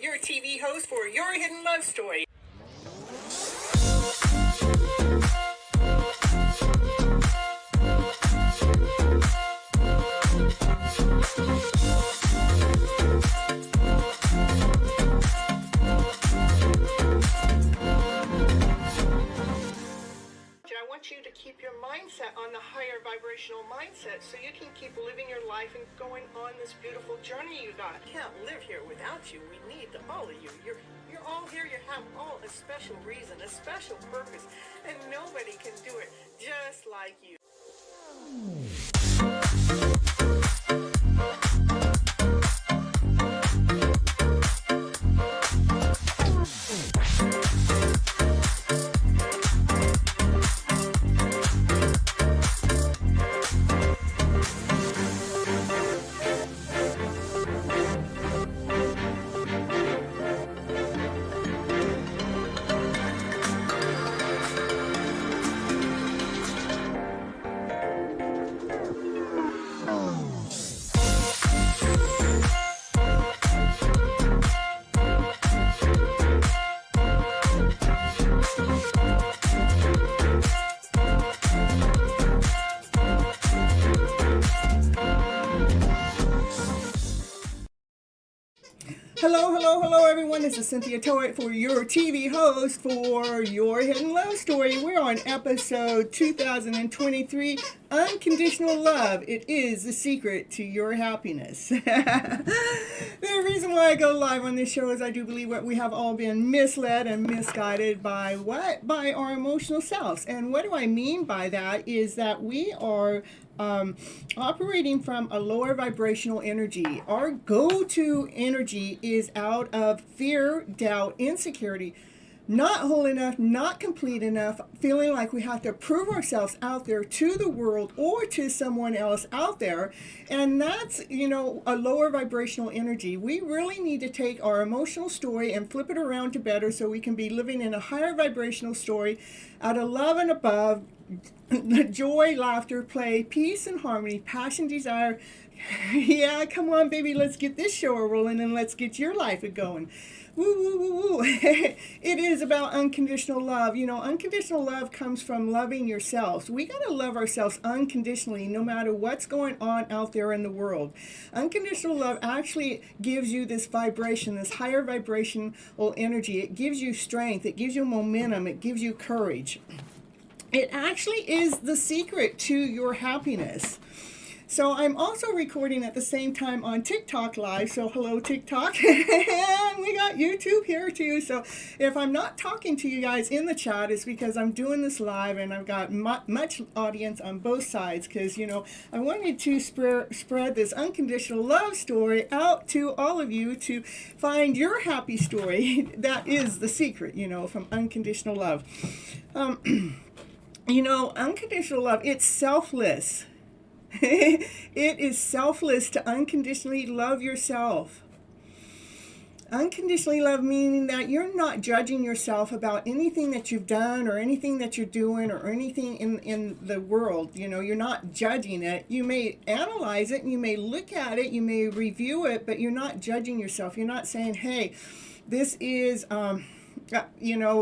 Your TV host for Your Hidden Love Story. I want you to keep your mindset on the higher vibrational mindset so you can keep living your life and going on this beautiful journey you got. I can't live here without you. We need all of you. You're all here. You have all a special reason, a special purpose, and nobody can do it just like you. Hello, everyone. This is Cynthia Toet for your TV host for Your Hidden Love Story. We're on episode 2023, Unconditional Love. It is the secret to your happiness. The reason why I go live on this show is I do believe that we have all been misled and misguided by what? By our emotional selves. And what do I mean by that is that we are operating from a lower vibrational energy. Our go-to energy is out of fear, doubt, insecurity, not whole enough, not complete enough, feeling like we have to prove ourselves out there to the world or to someone else out there. And that's, a lower vibrational energy. We really need to take our emotional story and flip it around to better so we can be living in a higher vibrational story out of love and above, joy, laughter, play, peace and harmony, passion, desire. Yeah, come on, baby, let's get this show rolling and let's get your life going. Woo, woo, woo, woo. It is about unconditional love. Unconditional love comes from loving yourselves. We got to love ourselves unconditionally no matter what's going on out there in the world. Unconditional love actually gives you this vibration, this higher vibrational energy. It gives you strength. It gives you momentum. It gives you courage. It actually is the secret to your happiness. So I'm also recording at the same time on TikTok Live. So hello, TikTok. And we got YouTube here too. So if I'm not talking to you guys in the chat, it's because I'm doing this live and I've got much audience on both sides because, I wanted to spread this unconditional love story out to all of you to find your happy story. That is the secret, from unconditional love. Unconditional love, it's selfless. It is selfless to unconditionally love yourself. Unconditionally love meaning that you're not judging yourself about anything that you've done or anything that you're doing or anything in the world. You're not judging it. You may analyze it, you may look at it, you may review it, but you're not judging yourself. You're not saying, hey, this is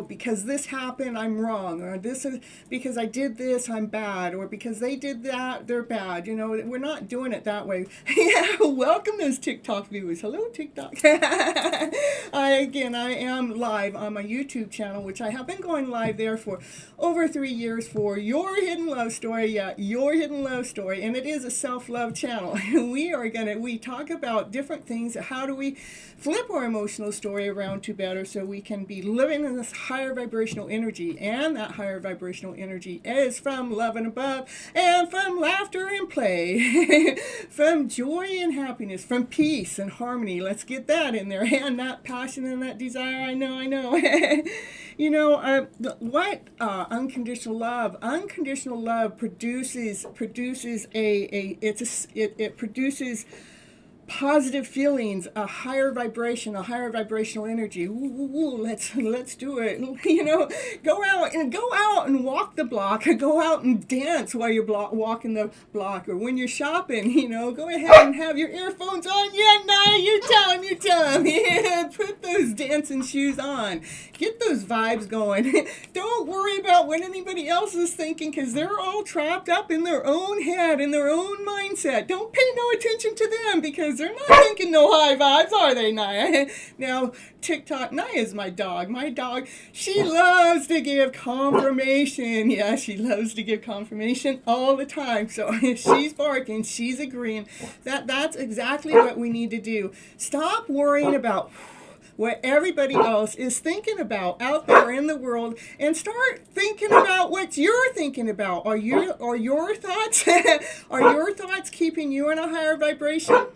because this happened, I'm wrong, or this is because I did this, I'm bad, or because they did that, they're bad. We're not doing it that way. Yeah, welcome those TikTok viewers. Hello, TikTok. I am live on my YouTube channel, which I have been going live there for over 3 years for Your Hidden Love Story. Yeah, Your Hidden Love Story, and it is a self-love channel. We talk about different things. How do we flip our emotional story around to better so we can be living in this higher vibrational energy, and that higher vibrational energy is from love and above, and from laughter and play, from joy and happiness, from peace and harmony. Let's get that in there, and that passion and that desire. I know. What unconditional love? Unconditional love produces it produces positive feelings, a higher vibration, a higher vibrational energy. Let's do it. Go out and walk the block. Go out and dance while you're walking the block, or when you're shopping. Go ahead and have your earphones on. Yeah, Naya, you tell him. Yeah, put those dancing shoes on. Get those vibes going. Don't worry about what anybody else is thinking, because they're all trapped up in their own head, in their own mindset. Don't pay no attention to them, because they're not thinking no high vibes, are they, Naya? Now, TikTok, Naya's my dog. My dog, she loves to give confirmation. Yeah, she loves to give confirmation all the time. So if she's barking, she's agreeing. That's exactly what we need to do. Stop worrying about what everybody else is thinking about out there in the world, and start thinking about what you're thinking about. Are your thoughts keeping you in a higher vibration?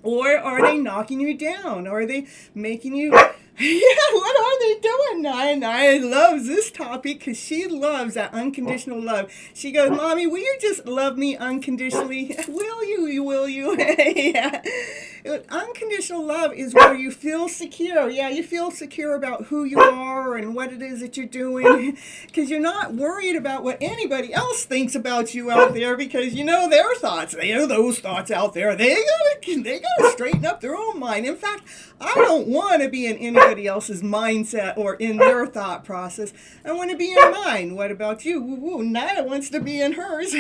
Or are they knocking you down? Are they making you... Yeah, what are they doing? Naya loves this topic because she loves that unconditional love. She goes, Mommy, will you just love me unconditionally? Will you? Yeah. Unconditional love is where you feel secure. Yeah, you feel secure about who you are and what it is that you're doing, because you're not worried about what anybody else thinks about you out there, because their thoughts. Those thoughts out there. They gotta straighten up their own mind. In fact, I don't want to be in anybody else's mindset or in their thought process. I want to be in mine. What about you? Naya wants to be in hers.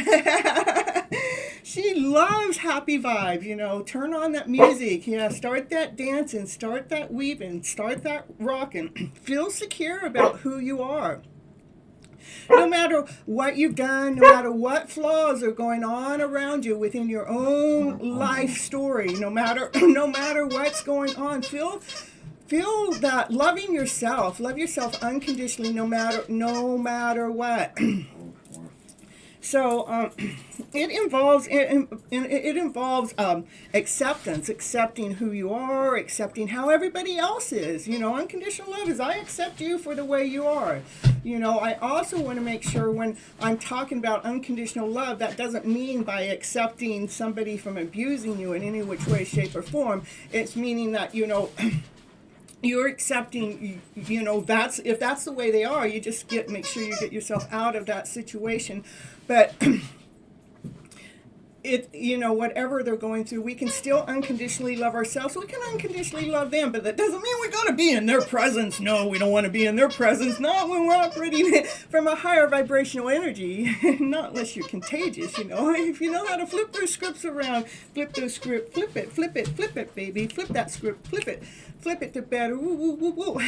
She loves happy vibes. Turn on that music. Yeah, start that dancing, start that weaving, start that rocking. Feel secure about who you are. No matter what you've done, no matter what flaws are going on around you within your own life story, no matter what's going on, feel that loving yourself, love yourself unconditionally, no matter what. So it involves acceptance, accepting who you are, accepting how everybody else is. Unconditional love is I accept you for the way you are. I also want to make sure when I'm talking about unconditional love, that doesn't mean by accepting somebody from abusing you in any which way, shape, or form. It's meaning that, you're accepting, if that's the way they are, you just make sure you get yourself out of that situation. But whatever they're going through, we can still unconditionally love ourselves. We can unconditionally love them, but that doesn't mean we got to be in their presence. No, we don't want to be in their presence. Not when we're operating from a higher vibrational energy. Not unless you're contagious, If you know how to flip those scripts around, flip it, baby. Flip that script, flip it to better. Woo, woo, woo, woo.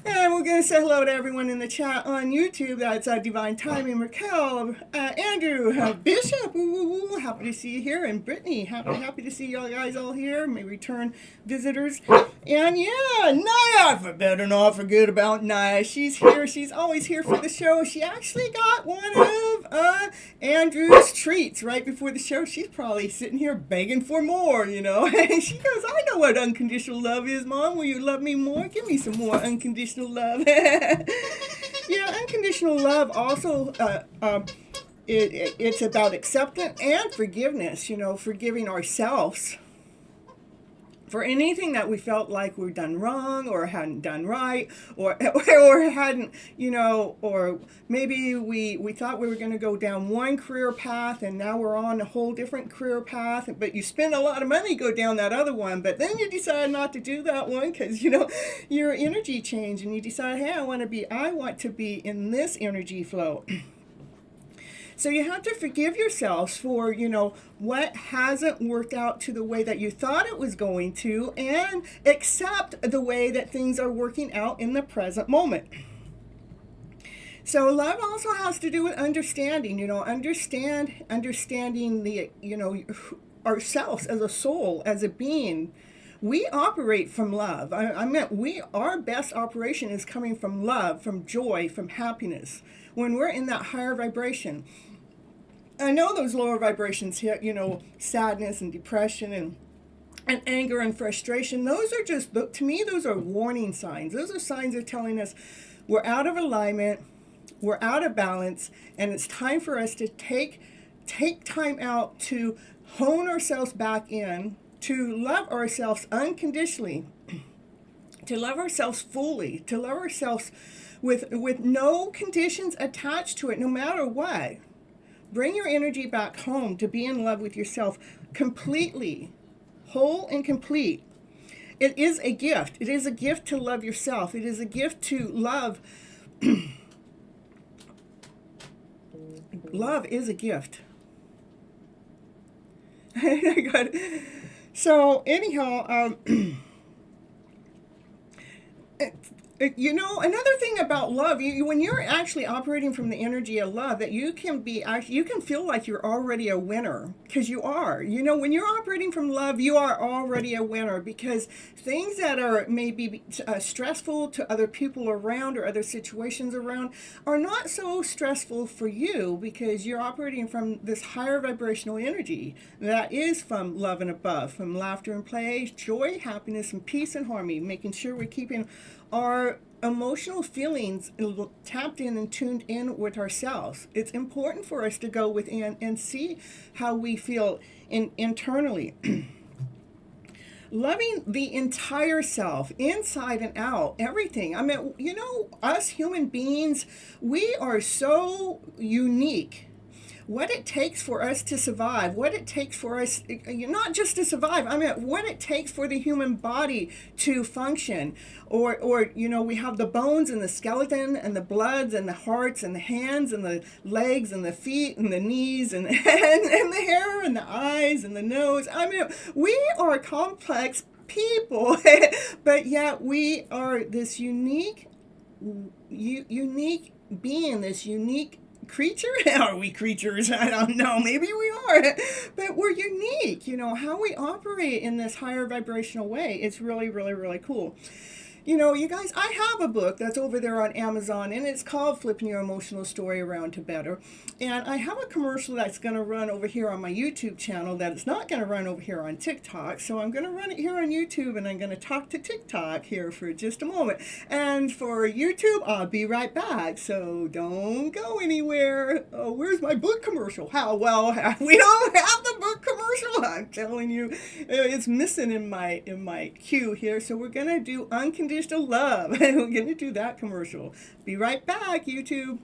And we're going to say hello to everyone in the chat on YouTube. That's Divine Timing, Raquel, Andrew, Bishop. Woo, woo, woo. Happy to see you here. And Brittany, happy to see y'all guys all here. May return visitors. And yeah, Naya, I better not forget about Naya. She's here. She's always here for the show. She actually got one of Andrew's treats right before the show. She's probably sitting here begging for more, She goes, I know what unconditional love is, Mom. Will you love me more? Give me some more unconditional love. Yeah, unconditional love also, it's about acceptance and forgiveness, forgiving ourselves for anything that we felt like we've done wrong or hadn't done right or hadn't, or maybe we thought we were going to go down one career path and now we're on a whole different career path, but you spend a lot of money to go down that other one, but then you decide not to do that one because, your energy changed and you decide, hey, I want to be in this energy flow. So you have to forgive yourselves for, what hasn't worked out to the way that you thought it was going to, and accept the way that things are working out in the present moment. So love also has to do with understanding, understanding the, ourselves as a soul, as a being. We operate from love. Our best operation is coming from love, from joy, from happiness. When we're in that higher vibration, I know those lower vibrations hit, sadness and depression and anger and frustration. Those are just, to me, those are warning signs. Those are signs of telling us we're out of alignment, we're out of balance, and it's time for us to take time out to hone ourselves back in, to love ourselves unconditionally, to love ourselves fully, to love ourselves with no conditions attached to it, no matter what. Bring your energy back home to be in love with yourself completely, whole and complete. It is a gift. It is a gift to love yourself. It is a gift to love. Love is a gift. So anyhow, another thing about love, when you're actually operating from the energy of love, that you can feel like you're already a winner, because you are. When you're operating from love, you are already a winner, because things that are maybe stressful to other people around or other situations around are not so stressful for you, because you're operating from this higher vibrational energy that is from love and above, from laughter and play, joy, happiness, and peace and harmony, making sure we're keeping our emotional feelings tapped in and tuned in with ourselves. It's important for us to go within and see how we feel internally. Loving the entire self, inside and out, everything. Us human beings, we are so unique. What it takes for us to survive, what it takes for us, not just to survive, what it takes for the human body to function. Or we have the bones and the skeleton and the bloods and the hearts and the hands and the legs and the feet and the knees and the hair and the eyes and the nose. We are complex people, but yet we are this unique being, this unique creature. Are we creatures? I don't know, maybe we are, but we're unique. How we operate in this higher vibrational way, it's really, really, really cool. You guys, I have a book that's over there on Amazon, and it's called Flipping Your Emotional Story Around to Better. And I have a commercial that's going to run over here on my YouTube channel that it's not going to run over here on TikTok. So I'm going to run it here on YouTube, and I'm going to talk to TikTok here for just a moment. And for YouTube, I'll be right back. So don't go anywhere. Oh, where's my book commercial? Well, we don't have the book commercial. I'm telling you, it's missing in my queue here. So we're going to do Unconditional Love. We're going to do that commercial. Be right back, YouTube.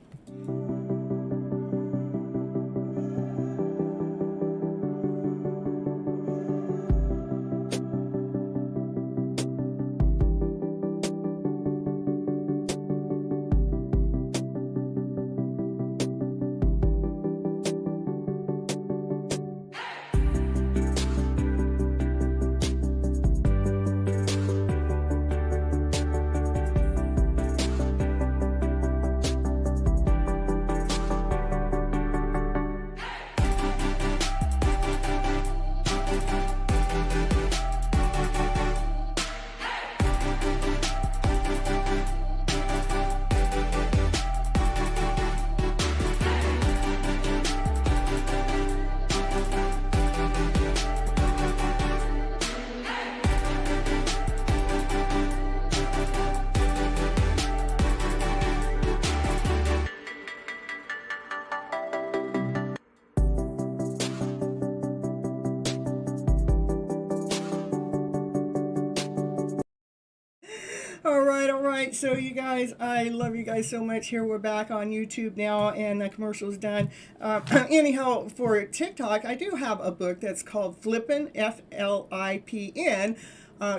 All right, all right. So you guys, I love you guys so much. Here we're back on YouTube now, and the commercial's done. Anyhow, for TikTok, I do have a book that's called Flippin', Flipn.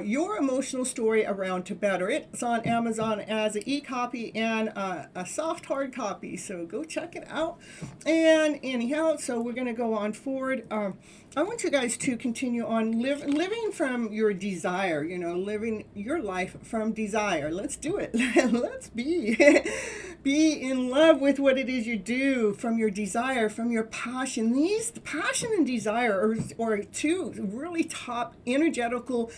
Your emotional story around to better. It's on Amazon as an e-copy and a soft hard copy. So go check it out. And anyhow, so we're going to go on forward. I want you guys to continue on living from your desire, living your life from desire. Let's do it. Let's be in love with what it is you do from your desire, from your passion. These passion and desire are two really top energetical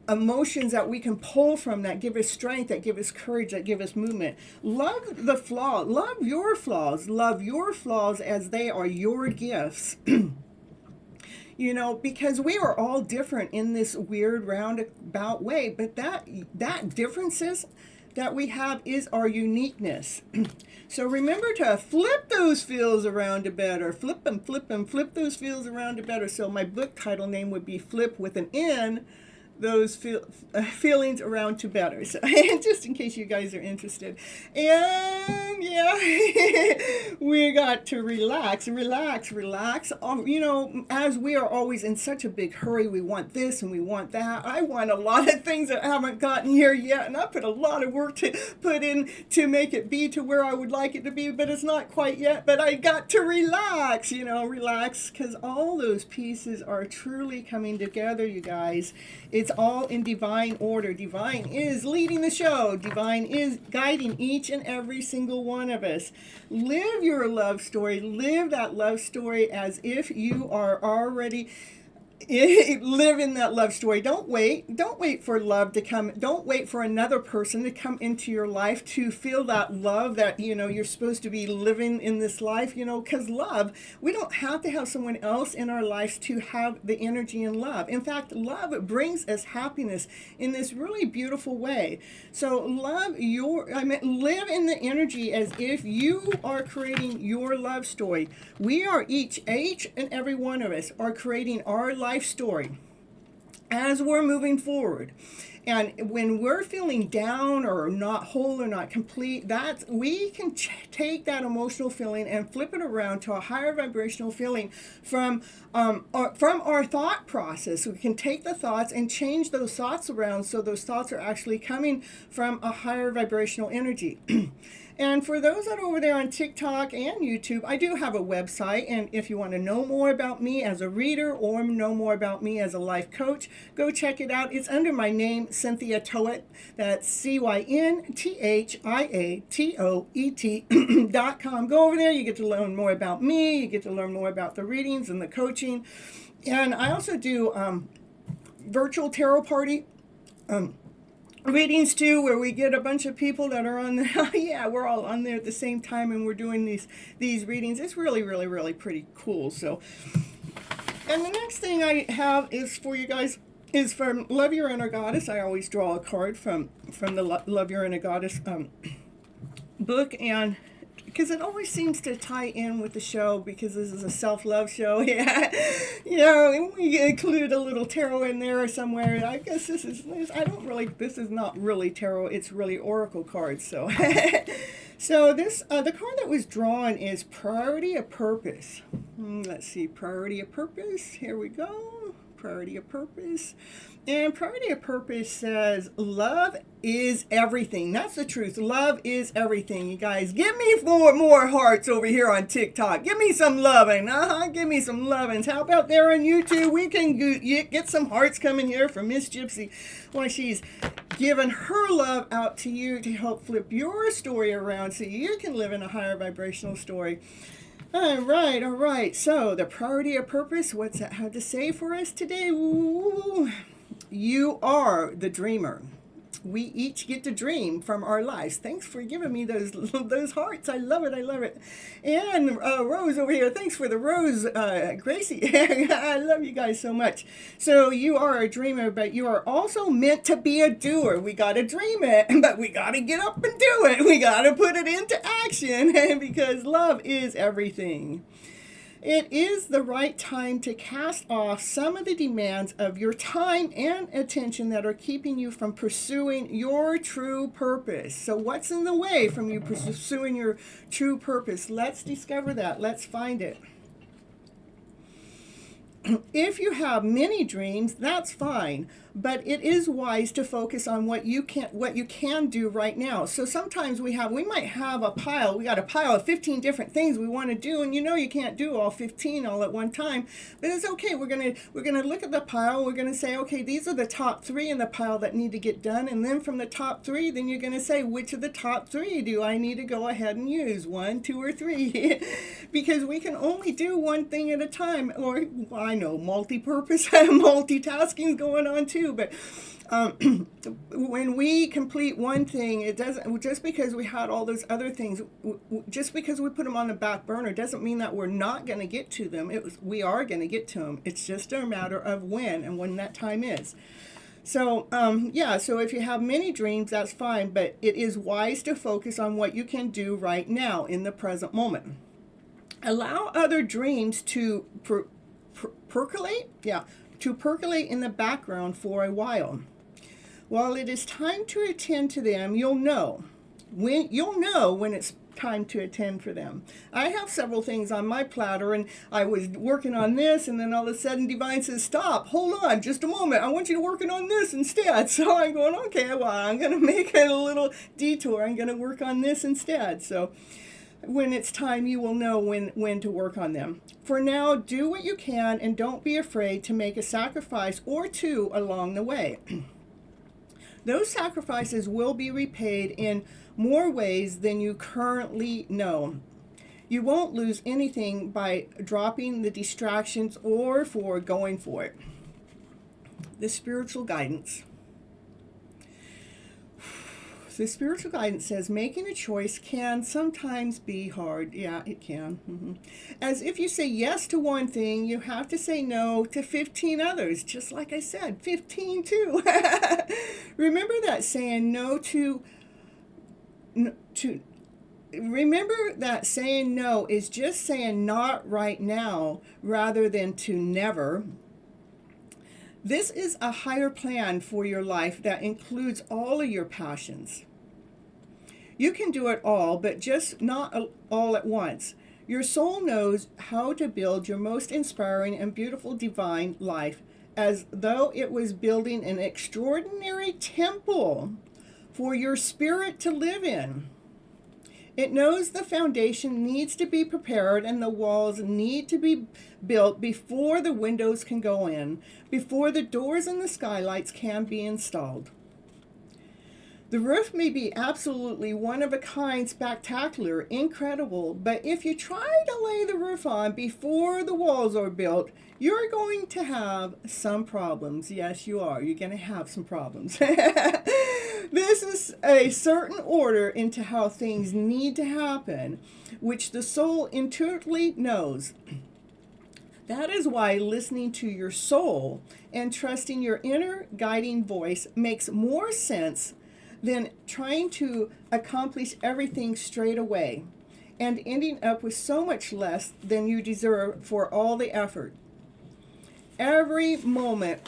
emotions that we can pull from, that give us strength, that give us courage, that give us movement. Love your flaws as they are your gifts. Because we are all different in this weird roundabout way, but that differences that we have is our uniqueness. So remember to flip those feels around to better. Flip them, flip those feels around to better. So my book title name would be Flip with an N, those feelings around to better. So just in case you guys are interested. And yeah, we got to relax. As we are always in such a big hurry, we want this and we want that. I want a lot of things that haven't gotten here yet, and I put a lot of work to put in to make it be to where I would like it to be, but it's not quite yet. But I got to relax, relax, because all those pieces are truly coming together, you guys. It's all in divine order. Divine is leading the show. Divine is guiding each and every single one of us. Live your love story. Live that love story as if you are already live in that love story. Don't wait for love to come. Don't wait for another person to come into your life to feel that love that you're supposed to be living in this life, because love, we don't have to have someone else in our lives to have the energy and love. In fact, love brings us happiness in this really beautiful way. So live in the energy as if you are creating your love story. We are each and every one of us are creating our life story as we're moving forward. And when we're feeling down or not whole or not complete, we can take that emotional feeling and flip it around to a higher vibrational feeling from our thought process. We can take the thoughts and change those thoughts around so those thoughts are actually coming from a higher vibrational energy. And for those that are over there on TikTok and YouTube, I do have a website. And if you want to know more about me as a reader or know more about me as a life coach, go check it out. It's under my name, Cynthia Toet. That's CYNTHIATOET.com. Go over there. You get to learn more about me. You get to learn more about the readings and the coaching. And I also do virtual tarot party readings too, where we get a bunch of people that are on there. Yeah, we're all on there at the same time, and we're doing these readings. It's really, really, really pretty cool. So, and the next thing I have is for you guys is from Love Your Inner Goddess. I always draw a card from the Love Your Inner Goddess book, and because it always seems to tie in with the show, because this is a self-love show. Yeah, and we include a little tarot in there somewhere. I guess this is not really tarot, it's really oracle cards. So so this the card that was drawn is Priority of Purpose. Let's see, Priority of Purpose, here we go. Priority of Purpose. And Priority of Purpose says, love is everything. That's the truth. Love is everything, you guys. Give me more hearts over here on TikTok. Give me some loving. Give me some lovings. How about there on YouTube? We can get some hearts coming here from Miss Gypsy while she's giving her love out to you to help flip your story around so you can live in a higher vibrational story. All right. So the Priority of Purpose, what's that have to say for us today? Ooh. You are the dreamer. We each get to dream from our lives. Thanks for giving me those hearts. I love it. And Rose over here, thanks for the rose, Gracie. I love you guys so much. So you are a dreamer, but you are also meant to be a doer. We got to dream it, but we got to get up and do it. We got to put it into action because love is everything. It is the right time to cast off some of the demands of your time and attention that are keeping you from pursuing your true purpose. So what's in the way from you pursuing your true purpose? Let's discover that. Let's find it. If you have many dreams, that's fine, but it is wise to focus on what you can do right now. So sometimes we might have a pile. We got a pile of 15 different things we want to do, and you can't do all 15 all at one time. But it's okay. We're gonna look at the pile. We're gonna say, okay, these are the top 3 in the pile that need to get done, and then from the top 3, then you're gonna say, which of the top 3 do I need to go ahead and use? 1, 2, or 3? Because we can only do one thing at a time. Or I know multi-purpose, multitasking is going on too. But when we complete one thing, it doesn't, just because we had all those other things, just because we put them on the back burner doesn't mean that we're not going to get to them. We are going to get to them. It's just a matter of when and when that time is. So so if you have many dreams, that's fine, but it is wise to focus on what you can do right now in the present moment. Allow other dreams to percolate in the background for a while. While it is time to attend to them, you'll know when it's time to attend for them. I have several things on my platter, and I was working on this, and then all of a sudden Divine says, stop, hold on just a moment, I want you to work on this instead. So I'm going, okay, well, I'm going to make a little detour. I'm going to work on this instead. So when it's time, you will know when to work on them. For now, do what you can and don't be afraid to make a sacrifice or two along the way. Those sacrifices will be repaid in more ways than you currently know. You won't lose anything by dropping the distractions or for going for it. The spiritual guidance. The spiritual guidance says making a choice can sometimes be hard. Yeah, it can. As if you say yes to one thing, you have to say no to 15 others. Just like I said, 15 too. Remember that saying no is just saying not right now rather than to never. This is a higher plan for your life that includes all of your passions. You can do it all, but just not all at once. Your soul knows how to build your most inspiring and beautiful divine life as though it was building an extraordinary temple for your spirit to live in. It knows the foundation needs to be prepared and the walls need to be built before the windows can go in, before the doors and the skylights can be installed. The roof may be absolutely one of a kind, spectacular, incredible, but if you try to lay the roof on before the walls are built, you're going to have some problems. Yes, you are. You're going to have some problems. This is a certain order into how things need to happen, which the soul intuitively knows. That is why listening to your soul and trusting your inner guiding voice makes more sense than trying to accomplish everything straight away and ending up with so much less than you deserve for all the effort. Every moment,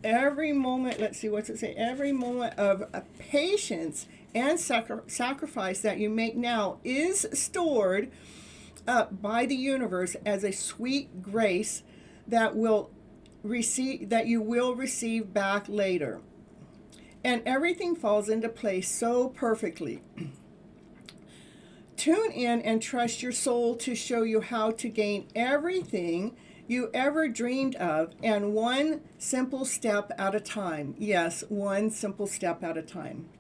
let's see, what's it say? Every moment of patience and sacrifice that you make now is stored up by the universe as a sweet grace that you will receive back later. And everything falls into place so perfectly. Tune in and trust your soul to show you how to gain everything you ever dreamed of, and one simple step at a time. Yes, one simple step at a time.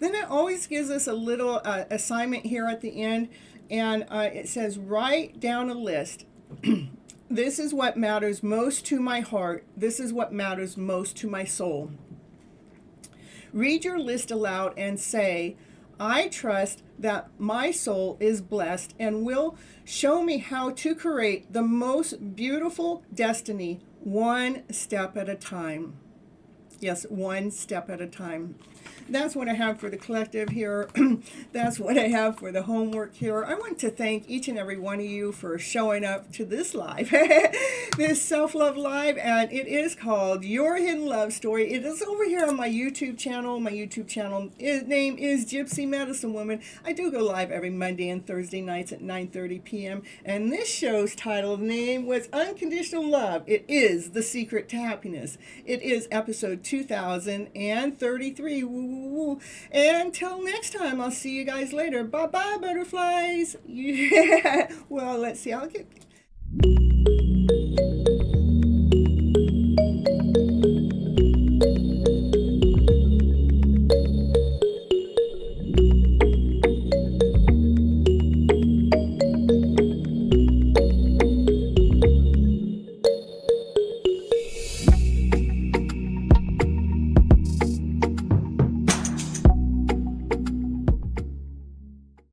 Then it always gives us a little assignment here at the end, and it says, write down a list. This is what matters most to my heart. This is what matters most to my soul. Read your list aloud and say, I trust that my soul is blessed and will show me how to create the most beautiful destiny one step at a time. Yes, one step at a time. that's what I have for the collective here. That's what I have for the homework here. I want to thank each and every one of you for showing up to this live, this self-love live, and it is called Your Hidden Love Story. It is over here on my YouTube channel. My YouTube channel name is Gypsy Medicine Woman. I do go live every Monday and Thursday nights at 9:30 p.m. And this show's title name was Unconditional Love. It is the secret to happiness. It is episode 2033. Woo, woo, woo. And until next time, I'll see you guys later. Bye bye, butterflies. Yeah. Well, let's see. I'll get.